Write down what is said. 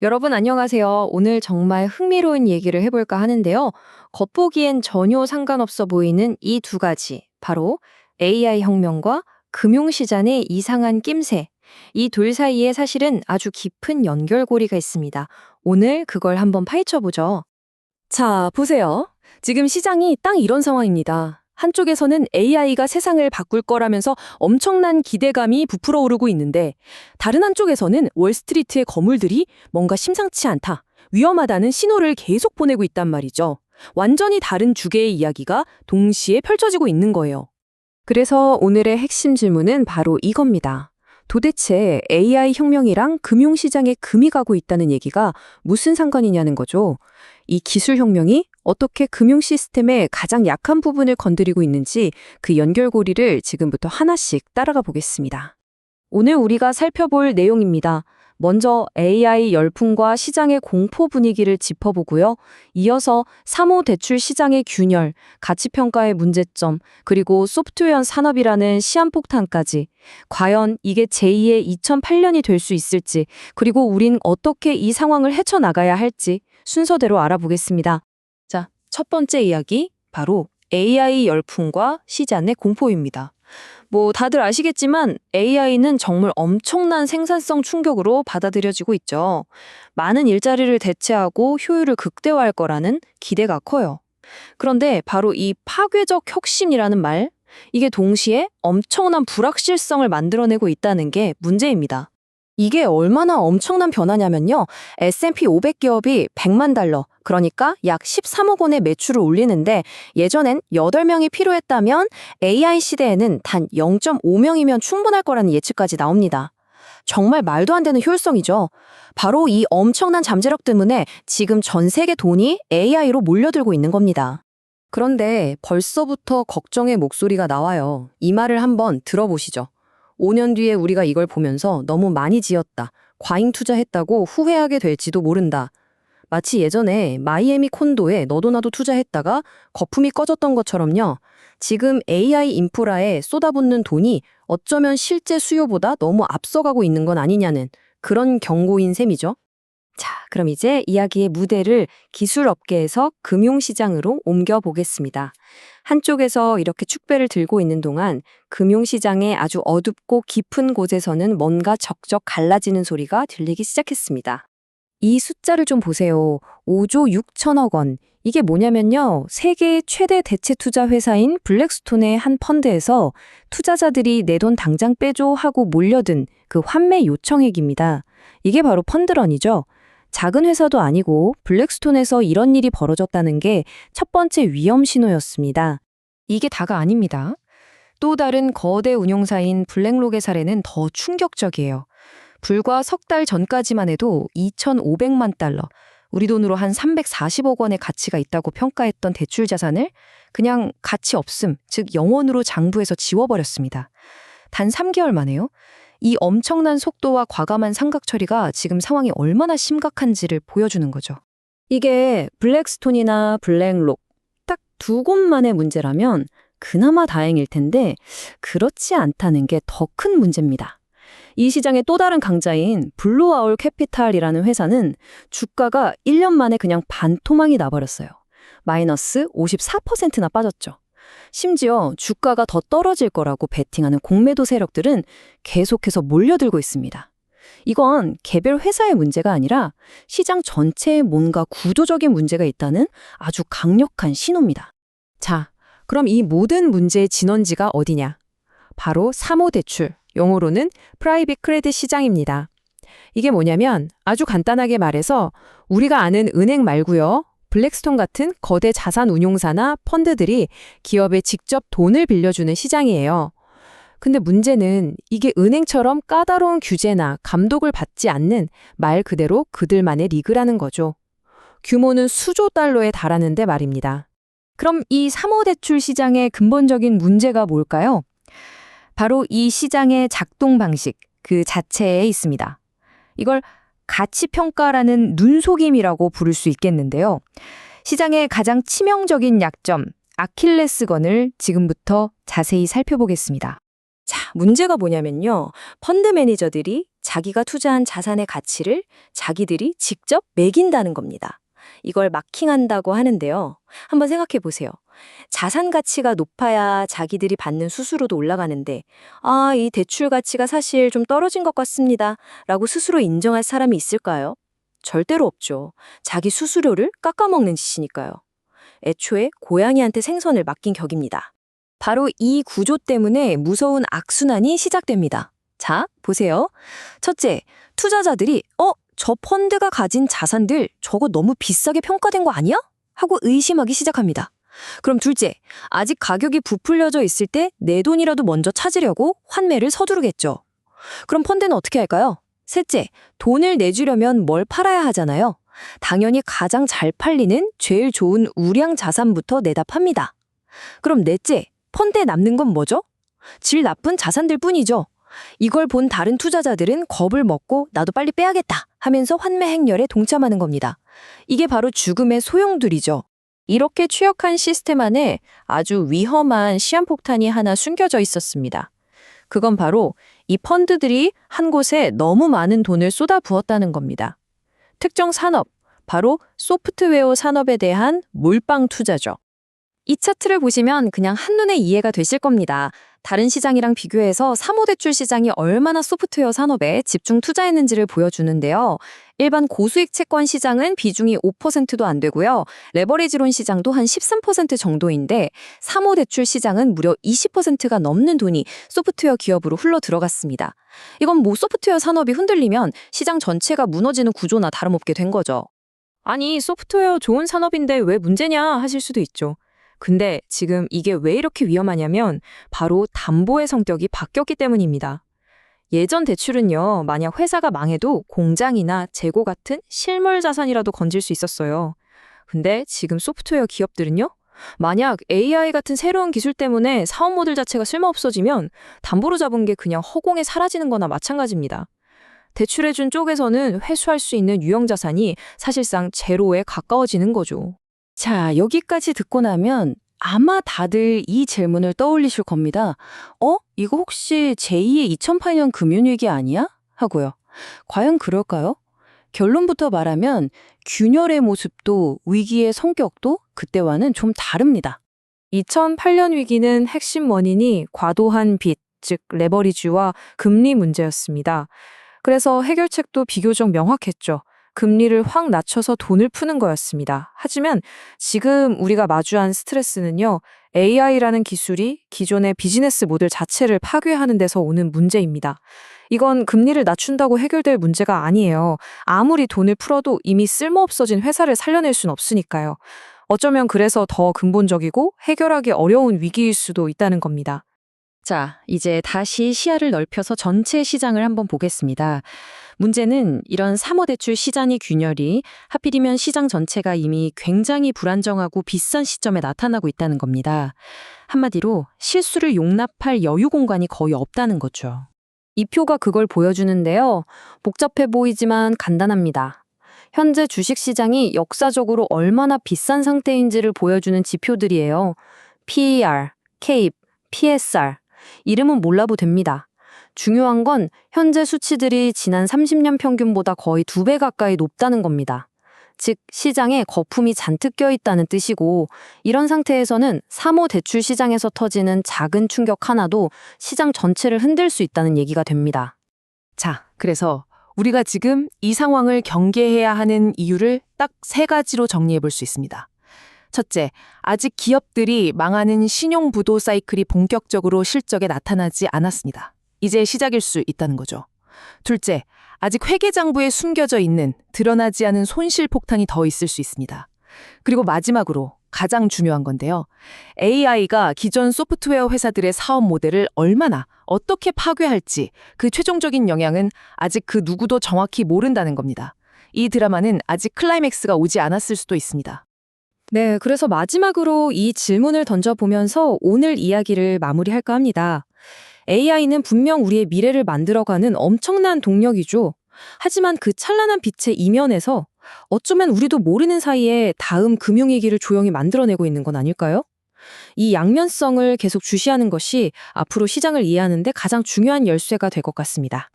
여러분 안녕하세요. 오늘 정말 흥미로운 얘기를 해볼까 하는데요. 겉보기엔 전혀 상관없어 보이는 이 두 가지, 바로 AI 혁명과 금융시장의 이상한 낌새. 이 둘 사이에 사실은 아주 깊은 연결고리가 있습니다. 오늘 그걸 한번 파헤쳐보죠. 자, 보세요. 지금 시장이 딱 이런 상황입니다. 한쪽에서는 AI가 세상을 바꿀 거라면서 엄청난 기대감이 부풀어 오르고 있는데, 다른 한쪽에서는 월스트리트의 거물들이 뭔가 심상치 않다, 위험하다는 신호를 계속 보내고 있단 말이죠. 완전히 다른 주계의 이야기가 동시에 펼쳐지고 있는 거예요. 그래서 오늘의 핵심 질문은 바로 이겁니다. 도대체 AI 혁명이랑 금융시장에 금이 가고 있다는 얘기가 무슨 상관이냐는 거죠. 이 기술 혁명이 어떻게 금융 시스템의 가장 약한 부분을 건드리고 있는지 그 연결고리를 지금부터 하나씩 따라가 보겠습니다. 오늘 우리가 살펴볼 내용입니다. 먼저 AI 열풍과 시장의 공포 분위기를 짚어보고요. 이어서 사모대출 시장의 균열, 가치평가의 문제점, 그리고 소프트웨어 산업이라는 시한폭탄까지. 과연 이게 제2의 2008년이 될 수 있을지, 그리고 우린 어떻게 이 상황을 헤쳐나가야 할지 순서대로 알아보겠습니다. 자, 첫 번째 이야기, 바로 AI 열풍과 시장의 공포입니다. 다들 아시겠지만 AI는 정말 엄청난 생산성 충격으로 받아들여지고 있죠. 많은 일자리를 대체하고 효율을 극대화할 거라는 기대가 커요. 그런데 바로 이 파괴적 혁신이라는 말, 이게 동시에 엄청난 불확실성을 만들어내고 있다는 게 문제입니다. 이게 얼마나 엄청난 변화냐면요. S&P 500 기업이 100만 달러, 그러니까 약 13억 원의 매출을 올리는데 예전엔 8명이 필요했다면 AI 시대에는 단 0.5명이면 충분할 거라는 예측까지 나옵니다. 정말 말도 안 되는 효율성이죠. 바로 이 엄청난 잠재력 때문에 지금 전 세계 돈이 AI로 몰려들고 있는 겁니다. 그런데 벌써부터 걱정의 목소리가 나와요. 이 말을 한번 들어보시죠. 5년 뒤에 우리가 이걸 보면서 너무 많이 지었다, 과잉 투자했다고 후회하게 될지도 모른다. 마치 예전에 마이애미 콘도에 너도 나도 투자했다가 거품이 꺼졌던 것처럼요. 지금 AI 인프라에 쏟아붓는 돈이 어쩌면 실제 수요보다 너무 앞서가고 있는 건 아니냐는 그런 경고인 셈이죠. 자, 그럼 이제 이야기의 무대를 기술업계에서 금융시장으로 옮겨보겠습니다. 한쪽에서 이렇게 축배를 들고 있는 동안 금융시장의 아주 어둡고 깊은 곳에서는 뭔가 적적 갈라지는 소리가 들리기 시작했습니다. 이 숫자를 좀 보세요. 5조 6천억 원. 이게 뭐냐면요. 세계의 최대 대체 투자 회사인 블랙스톤의 한 펀드에서 투자자들이 내 돈 당장 빼줘 하고 몰려든 그 환매 요청액입니다. 이게 바로 펀드런이죠. 작은 회사도 아니고 블랙스톤에서 이런 일이 벌어졌다는 게 첫 번째 위험 신호였습니다. 이게 다가 아닙니다. 또 다른 거대 운용사인 블랙록의 사례는 더 충격적이에요. 불과 석 달 전까지만 해도 2,500만 달러, 우리 돈으로 한 340억 원의 가치가 있다고 평가했던 대출 자산을 그냥 가치 없음, 즉 영원으로 장부에서 지워버렸습니다. 단 3개월 만에요. 이 엄청난 속도와 과감한 상각 처리가 지금 상황이 얼마나 심각한지를 보여주는 거죠. 이게 블랙스톤이나 블랙록 딱 두 곳만의 문제라면 그나마 다행일 텐데 그렇지 않다는 게 더 큰 문제입니다. 이 시장의 또 다른 강자인 블루아울 캐피탈이라는 회사는 주가가 1년 만에 그냥 반토막이 나버렸어요. 마이너스 54%나 빠졌죠. 심지어 주가가 더 떨어질 거라고 베팅하는 공매도 세력들은 계속해서 몰려들고 있습니다. 이건 개별 회사의 문제가 아니라 시장 전체에 뭔가 구조적인 문제가 있다는 아주 강력한 신호입니다. 자, 그럼 이 모든 문제의 진원지가 어디냐? 바로 사모대출, 영어로는 프라이빗 크레딧 시장입니다. 이게 뭐냐면 아주 간단하게 말해서 우리가 아는 은행 말고요. 블랙스톤 같은 거대 자산 운용사나 펀드들이 기업에 직접 돈을 빌려주는 시장이에요. 근데 문제는 이게 은행처럼 까다로운 규제나 감독을 받지 않는 말 그대로 그들만의 리그라는 거죠. 규모는 수조 달러에 달하는데 말입니다. 그럼 이 사모대출 시장의 근본적인 문제가 뭘까요? 바로 이 시장의 작동 방식 그 자체에 있습니다. 이걸 가치평가라는 눈속임이라고 부를 수 있겠는데요. 시장의 가장 치명적인 약점, 아킬레스건을 지금부터 자세히 살펴보겠습니다. 자, 문제가 뭐냐면요. 펀드 매니저들이 자기가 투자한 자산의 가치를 자기들이 직접 매긴다는 겁니다. 이걸 마킹한다고 하는데요. 한번 생각해 보세요. 자산 가치가 높아야 자기들이 받는 수수료도 올라가는데, 이 대출 가치가 사실 좀 떨어진 것 같습니다. 라고 스스로 인정할 사람이 있을까요? 절대로 없죠. 자기 수수료를 깎아먹는 짓이니까요. 애초에 고양이한테 생선을 맡긴 격입니다. 바로 이 구조 때문에 무서운 악순환이 시작됩니다. 자, 보세요. 첫째, 투자자들이 저 펀드가 가진 자산들 저거 너무 비싸게 평가된 거 아니야? 하고 의심하기 시작합니다. 그럼 둘째, 아직 가격이 부풀려져 있을 때 내 돈이라도 먼저 찾으려고 환매를 서두르겠죠. 그럼 펀드는 어떻게 할까요? 셋째, 돈을 내주려면 뭘 팔아야 하잖아요. 당연히 가장 잘 팔리는 제일 좋은 우량 자산부터 내다 팝니다. 그럼 넷째, 펀드에 남는 건 뭐죠? 질 나쁜 자산들 뿐이죠. 이걸 본 다른 투자자들은 겁을 먹고 나도 빨리 빼야겠다 하면서 환매 행렬에 동참하는 겁니다. 이게 바로 죽음의 소용돌이죠. 이렇게 추역한 시스템 안에 아주 위험한 시한폭탄이 하나 숨겨져 있었습니다. 그건 바로 이 펀드들이 한 곳에 너무 많은 돈을 쏟아부었다는 겁니다. 특정 산업, 바로 소프트웨어 산업에 대한 몰빵 투자죠. 이 차트를 보시면 그냥 한눈에 이해가 되실 겁니다. 다른 시장이랑 비교해서 사모대출 시장이 얼마나 소프트웨어 산업에 집중 투자했는지를 보여주는데요. 일반 고수익 채권 시장은 비중이 5%도 안 되고요. 레버리지론 시장도 한 13% 정도인데 사모대출 시장은 무려 20%가 넘는 돈이 소프트웨어 기업으로 흘러 들어갔습니다. 이건 소프트웨어 산업이 흔들리면 시장 전체가 무너지는 구조나 다름없게 된 거죠. 아니, 소프트웨어 좋은 산업인데 왜 문제냐 하실 수도 있죠. 근데 지금 이게 왜 이렇게 위험하냐면 바로 담보의 성격이 바뀌었기 때문입니다. 예전 대출은요, 만약 회사가 망해도 공장이나 재고 같은 실물 자산이라도 건질 수 있었어요. 근데 지금 소프트웨어 기업들은요, 만약 AI 같은 새로운 기술 때문에 사업 모델 자체가 쓸모없어지면 담보로 잡은 게 그냥 허공에 사라지는 거나 마찬가지입니다. 대출해준 쪽에서는 회수할 수 있는 유형 자산이 사실상 제로에 가까워지는 거죠. 자, 여기까지 듣고 나면 아마 다들 이 질문을 떠올리실 겁니다. 이거 혹시 제2의 2008년 금융위기 아니야? 하고요. 과연 그럴까요? 결론부터 말하면 균열의 모습도 위기의 성격도 그때와는 좀 다릅니다. 2008년 위기는 핵심 원인이 과도한 빚, 즉 레버리지와 금리 문제였습니다. 그래서 해결책도 비교적 명확했죠. 금리를 확 낮춰서 돈을 푸는 거였습니다. 하지만 지금 우리가 마주한 스트레스는요, AI라는 기술이 기존의 비즈니스 모델 자체를 파괴하는 데서 오는 문제입니다. 이건 금리를 낮춘다고 해결될 문제가 아니에요. 아무리 돈을 풀어도 이미 쓸모없어진 회사를 살려낼 순 없으니까요. 어쩌면 그래서 더 근본적이고 해결하기 어려운 위기일 수도 있다는 겁니다. 자, 이제 다시 시야를 넓혀서 전체 시장을 한번 보겠습니다. 문제는 이런 사모대출 시장의 균열이 하필이면 시장 전체가 이미 굉장히 불안정하고 비싼 시점에 나타나고 있다는 겁니다. 한마디로 실수를 용납할 여유 공간이 거의 없다는 거죠. 이 표가 그걸 보여주는데요. 복잡해 보이지만 간단합니다. 현재 주식시장이 역사적으로 얼마나 비싼 상태인지를 보여주는 지표들이에요. PER, CAPE, PSR. 이름은 몰라도 됩니다. 중요한 건 현재 수치들이 지난 30년 평균보다 거의 2배 가까이 높다는 겁니다. 즉 시장에 거품이 잔뜩 껴있다는 뜻이고 이런 상태에서는 사모대출 시장에서 터지는 작은 충격 하나도 시장 전체를 흔들 수 있다는 얘기가 됩니다. 자, 그래서 우리가 지금 이 상황을 경계해야 하는 이유를 딱 3가지로 정리해 볼 수 있습니다. 첫째, 아직 기업들이 망하는 신용부도 사이클이 본격적으로 실적에 나타나지 않았습니다. 이제 시작일 수 있다는 거죠. 둘째, 아직 회계장부에 숨겨져 있는 드러나지 않은 손실 폭탄이 더 있을 수 있습니다. 그리고 마지막으로 가장 중요한 건데요. AI가 기존 소프트웨어 회사들의 사업 모델을 얼마나 어떻게 파괴할지 그 최종적인 영향은 아직 그 누구도 정확히 모른다는 겁니다. 이 드라마는 아직 클라이맥스가 오지 않았을 수도 있습니다. 네, 그래서 마지막으로 이 질문을 던져보면서 오늘 이야기를 마무리할까 합니다. AI는 분명 우리의 미래를 만들어가는 엄청난 동력이죠. 하지만 그 찬란한 빛의 이면에서 어쩌면 우리도 모르는 사이에 다음 금융위기를 조용히 만들어내고 있는 건 아닐까요? 이 양면성을 계속 주시하는 것이 앞으로 시장을 이해하는 데 가장 중요한 열쇠가 될 것 같습니다.